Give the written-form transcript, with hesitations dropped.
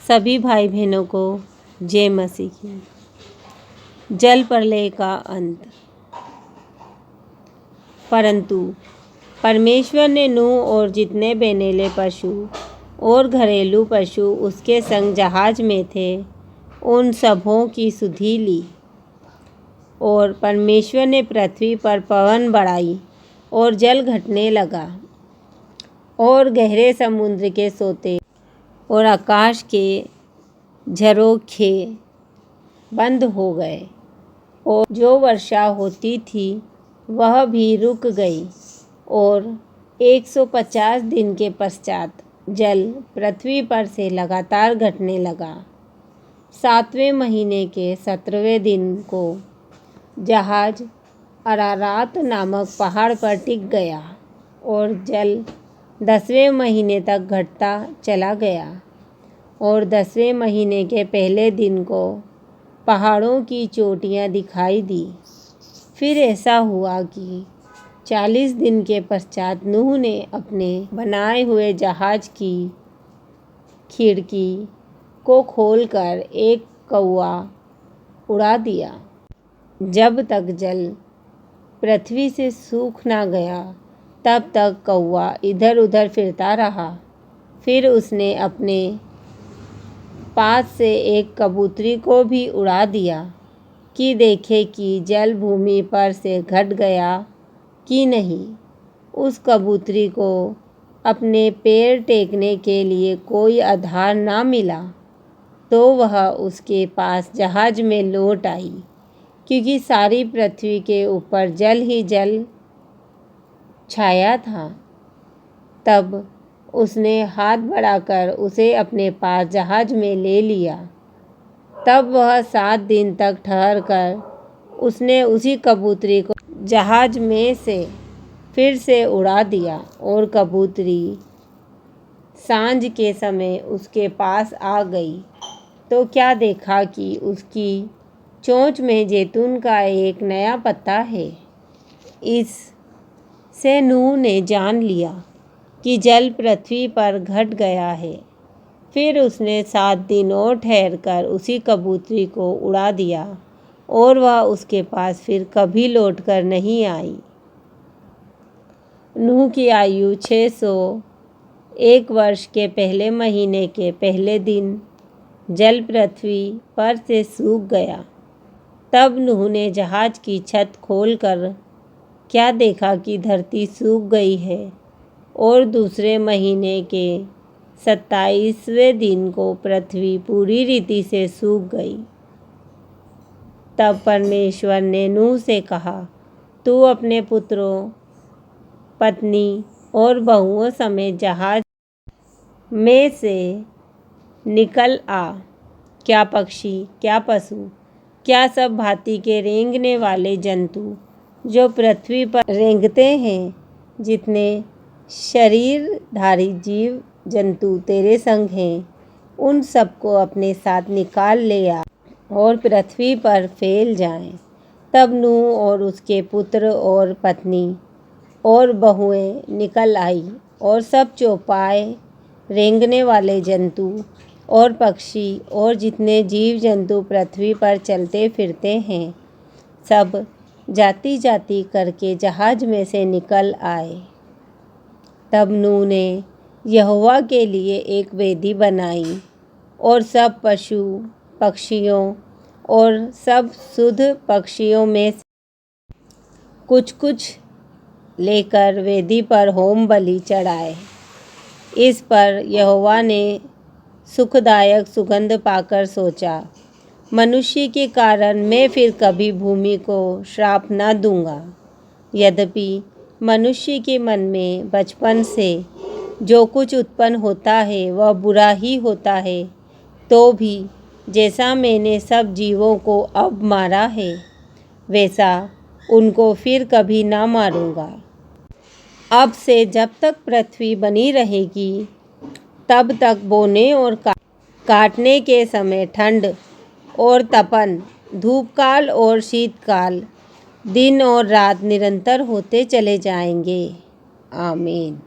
सभी भाई बहनों को जय मसीह की। जल प्रलय का अंत। परंतु परमेश्वर ने नूह और जितने बेनेले पशु और घरेलू पशु उसके संग जहाज में थे उन सबों की सुधि ली। और परमेश्वर ने पृथ्वी पर पवन बढ़ाई और जल घटने लगा और गहरे समुद्र के सोते और आकाश के झरोखे बंद हो गए और जो वर्षा होती थी वह भी रुक गई। और 150 दिन के पश्चात जल पृथ्वी पर से लगातार घटने लगा। 7वें महीने के 17वें दिन को जहाज अरारात नामक पहाड़ पर टिक गया और जल 10वें महीने तक घटता चला गया। और 10वें महीने के पहले दिन को पहाड़ों की चोटियां दिखाई दी। फिर ऐसा हुआ कि 40 दिन के पश्चात नूह ने अपने बनाए हुए जहाज की खिड़की को खोलकर एक कौवा उड़ा दिया। जब तक जल पृथ्वी से सूख ना गया तब तक कौवा इधर उधर फिरता रहा। फिर उसने अपने पास से एक कबूतरी को भी उड़ा दिया कि देखे कि जल भूमि पर से घट गया कि नहीं। उस कबूतरी को अपने पैर टेकने के लिए कोई आधार ना मिला तो वह उसके पास जहाज में लौट आई, क्योंकि सारी पृथ्वी के ऊपर जल ही जल छाया था। तब उसने हाथ बढ़ाकर उसे अपने पास जहाज में ले लिया। तब वह 7 दिन तक ठहरकर उसने उसी कबूतरी को जहाज में से फिर से उड़ा दिया। और कबूतरी सांझ के समय उसके पास आ गई तो क्या देखा कि उसकी चोंच में जैतून का एक नया पत्ता है। इससे नूह ने जान लिया कि जल पृथ्वी पर घट गया है। फिर उसने 7 दिन और ठहरकर उसी कबूतरी को उड़ा दिया और वह उसके पास फिर कभी लौटकर नहीं आई। नूह की आयु 601 वर्ष के पहले महीने के पहले दिन जल पृथ्वी पर से सूख गया। तब नूह ने जहाज की छत खोलकर क्या देखा कि धरती सूख गई है। और दूसरे महीने के 27वें दिन को पृथ्वी पूरी रीति से सूख गई। तब परमेश्वर ने नूह से कहा, तू अपने पुत्रों, पत्नी और बहुओं समेत जहाज में से निकल आ। क्या पक्षी, क्या पशु, क्या सब भांति के रेंगने वाले जंतु जो पृथ्वी पर रेंगते हैं, जितने शरीरधारी जीव जंतु तेरे संग हैं, उन सबको अपने साथ निकाल ले आ और पृथ्वी पर फैल जाएं। तब नूह और उसके पुत्र और पत्नी और बहुएं निकल आई और सब चौपाए रेंगने वाले जंतु और पक्षी और जितने जीव जंतु पृथ्वी पर चलते फिरते हैं, सब जाति जाति करके जहाज में से निकल आए। तब नूह ने यहोवा के लिए एक वेदी बनाई और सब पशु पक्षियों और सब शुद्ध पक्षियों में से कुछ कुछ लेकर वेदी पर होम बलि चढ़ाए। इस पर यहोवा ने सुखदायक सुगंध पाकर सोचा, मनुष्य के कारण मैं फिर कभी भूमि को श्राप न दूंगा। यद्यपि मनुष्य के मन में बचपन से जो कुछ उत्पन्न होता है वह बुरा ही होता है, तो भी जैसा मैंने सब जीवों को अब मारा है वैसा उनको फिर कभी ना मारूंगा। अब से जब तक पृथ्वी बनी रहेगी तब तक बोने और काटने के समय ठंड और तपन, धूपकाल और शीतकाल, दिन और रात निरंतर होते चले जाएंगे। आमीन।